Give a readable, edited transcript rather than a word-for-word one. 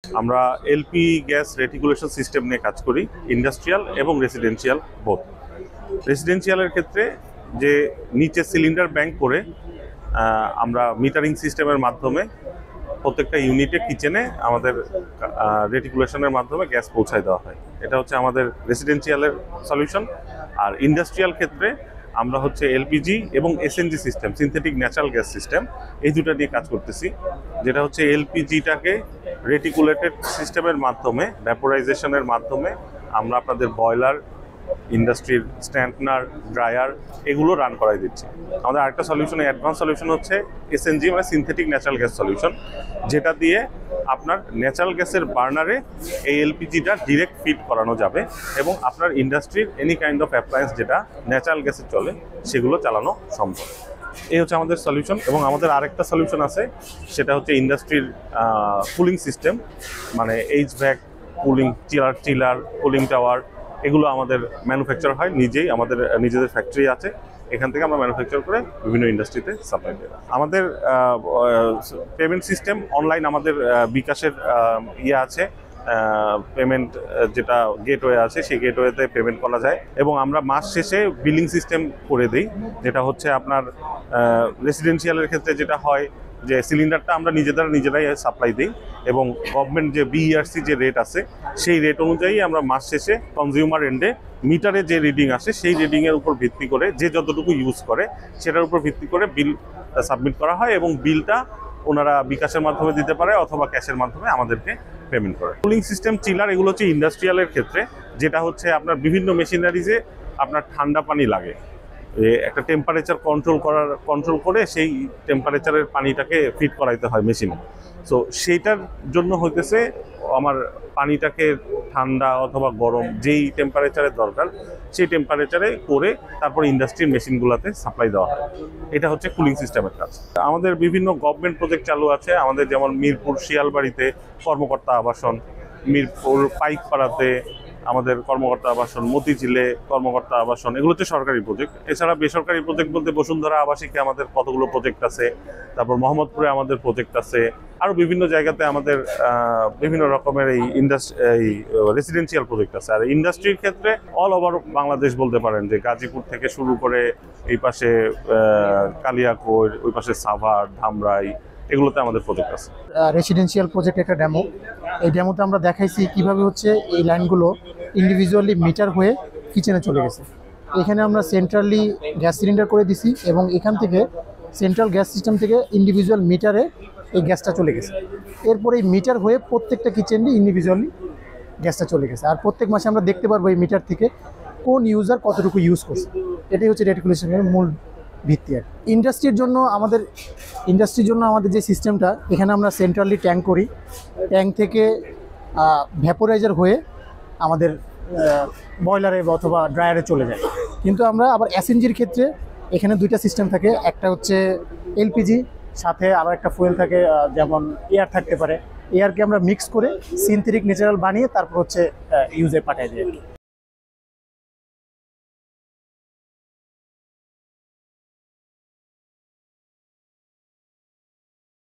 আমরা LP gas reticulation system নিয়ে কাজ করি, ইন্ডাস্ট্রিয়াল এবং রেসিডেন্সিয়াল বোথ। রেসিডেন্সিয়ালের ক্ষেত্রে যে নিচে সিলিন্ডার ব্যাংক করে আমরা মিটারিং সিস্টেমের মাধ্যমে প্রত্যেকটা ইউনিটে কিচেনে আমাদের রেটিকুলেশনের মাধ্যমে গ্যাস পৌঁছায় দেওয়া হয়। এটা হচ্ছে আমাদের রেসিডেন্সিয়ালের সলিউশন। আর ইন্ডাস্ট্রিয়াল ক্ষেত্রে আমরা হচ্ছে এলপিজি এবং SNG system, synthetic natural gas system, এই দুটো নিয়ে কাজ করতেছি। যেটা হচ্ছে এলপিজিটাকে রেটিকুলেটেড সিস্টেমের মাধ্যমে, ভ্যাপোরাইজেশনের মাধ্যমে আমরা আপনাদের বয়লার, ইন্ডাস্ট্রির স্ট্যান্ডনার, ড্রায়ার এগুলো রান করাই দিচ্ছি। আমাদের আরেকটা সলিউশন, অ্যাডভান্স সলিউশন হচ্ছে এসএনজি মানে সিনথেটিক ন্যাচারাল গ্যাস সলিউশন, যেটা দিয়ে আপনার ন্যাচারাল গ্যাসের বার্নারে এই এলপিজিটা ডিরেক্ট ফিট করানো যাবে এবং আপনার ইন্ডাস্ট্রির এনি কাইন্ড অফ অ্যাপ্লায়েন্স যেটা ন্যাচারাল গ্যাসে চলে সেগুলো চালানো সম্ভব। এই হচ্ছে আমাদের সলিউশন। এবং আমাদের আরেকটা সলিউশন আছে, সেটা হচ্ছে ইন্ডাস্ট্রির কুলিং সিস্টেম, মানে HVAC, cooling chiller, cooling tower, এগুলো আমাদের ম্যানুফ্যাকচার হয় নিজেই, আমাদের নিজেদের ফ্যাক্টরি আছে, এখান থেকে আমরা ম্যানুফ্যাকচার করে বিভিন্ন ইন্ডাস্ট্রিতে সাপ্লাই করি। আমাদের পেমেন্ট সিস্টেম অনলাইন, আমাদের বিকাশের আছে পেমেন্ট, যেটা গেটওয়ে আছে, সেই গেটওয়েতে পেমেন্ট করা যায়। এবং আমরা মাস শেষে বিলিং সিস্টেম করে দিই, যেটা হচ্ছে আপনার রেসিডেন্সিয়ালের ক্ষেত্রে যেটা হয় যে সিলিন্ডারটা আমরা নিজেরাই সাপ্লাই দিই এবং গভর্নমেন্ট যে বিইআরসি যে রেট আছে সেই রেট অনুযায়ী আমরা মাস শেষে কনজিউমার এন্ডে মিটারে যে রিডিং আসে সেই রিডিংয়ের উপর ভিত্তি করে, যে যতটুকু ইউজ করে সেটার উপর ভিত্তি করে বিল সাবমিট করা হয় এবং বিলটা ওনারা বিকাশের মাধ্যমে দিতে পারে অথবা ক্যাশের মাধ্যমে আমাদেরকে পেমেন্ট করে। কুলিং সিস্টেম, চিলার, এগুলো হচ্ছে ইন্ডাস্ট্রিয়ালের ক্ষেত্রে, যেটা হচ্ছে আপনার বিভিন্ন মেশিনারিজে আপনার ঠান্ডা পানি লাগে, একটা টেম্পারেচার কন্ট্রোল করে সেই টেম্পারেচারের পানিটাকে ফিট করাইতে হয় মেশিনে। সো সেইটার জন্য হইতেছে আমার পানিটাকে ঠান্ডা অথবা গরম যেই টেম্পারেচারের দরকার সেই টেম্পারেচারে করে তারপর ইন্ডাস্ট্রির মেশিনগুলোতে সাপ্লাই দেওয়া হয়। এটা হচ্ছে কুলিং সিস্টেমের কাজ। আমাদের বিভিন্ন গভর্নমেন্ট প্রজেক্ট চালু আছে, আমাদের যেমন মিরপুর শিয়ালবাড়িতে কর্মকর্তা আবাসন, মিরপুর পাইকপাড়াতে আমাদের কর্মকর্তা আবাসন, মতিঝিলে কর্মকর্তা আবাসন, এগুলো হচ্ছে সরকারি প্রজেক্ট। এছাড়া বেসরকারি প্রজেক্ট বলতে বসুন্ধরা আবাসিকে আমাদের কতগুলো প্রজেক্ট আছে, তারপর মোহাম্মদপুরে আমাদের প্রজেক্ট আছে, আরও বিভিন্ন জায়গাতে আমাদের বিভিন্ন রকমের এই রেসিডেন্সিয়াল প্রজেক্ট আছে। আর ইন্ডাস্ট্রির ক্ষেত্রে অল ওভার বাংলাদেশ বলতে পারেন, যে গাজীপুর থেকে শুরু করে এই পাশে কালিয়াকৈর, ওই পাশে সাভার, ধামরাই, এগুলোতে আমাদের প্রজেক্ট আছে। রেসিডেন্সিয়াল প্রজেক্ট একটা ডেমো, এই ডেমোতে আমরা দেখাইছি কিভাবে হচ্ছে এই লাইনগুলো ইন্ডিভিজুয়ালি মিটার হয়ে কিচেনে চলে গেছে। এখানে আমরা সেন্ট্রালি গ্যাস সিলিন্ডার করে দিছি এবং এখান থেকে সেন্ট্রাল গ্যাস সিস্টেম থেকে ইন্ডিভিজুয়াল মিটারে এই গ্যাসটা চলে গেছে। এরপরে এই মিটার হয়ে প্রত্যেকটা কিচেনে ইন্ডিভিজুয়ালি গ্যাসটা চলে গেছে। আর প্রত্যেক মাসে আমরা দেখতে পারবো এই মিটার থেকে কোন ইউজার কতটুকু ইউজ করছে। এটাই হচ্ছে রেটিকুলেশনের মূল ভিত্তি। আর ইন্ডাস্ট্রির জন্য আমাদের যে সিস্টেমটা, এখানে আমরা সেন্ট্রালি ট্যাঙ্ক করি, ট্যাঙ্ক থেকে ভ্যাপোরাইজার হয়ে আমাদের বয়লারে অথবা ড্রায়ারে চলে যায়। কিন্তু আমরা আবার এসএনজির ক্ষেত্রে এখানে দুইটা সিস্টেম থাকে, একটা হচ্ছে এলপিজি, সাথে আবার একটা ফুয়েল থাকে, যেমন এয়ার থাকতে পারে। এয়ারকে আমরা মিক্স করে সিনথেটিক ন্যাচারাল বানিয়ে তারপর হচ্ছে ইউজে পাঠিয়ে দিই।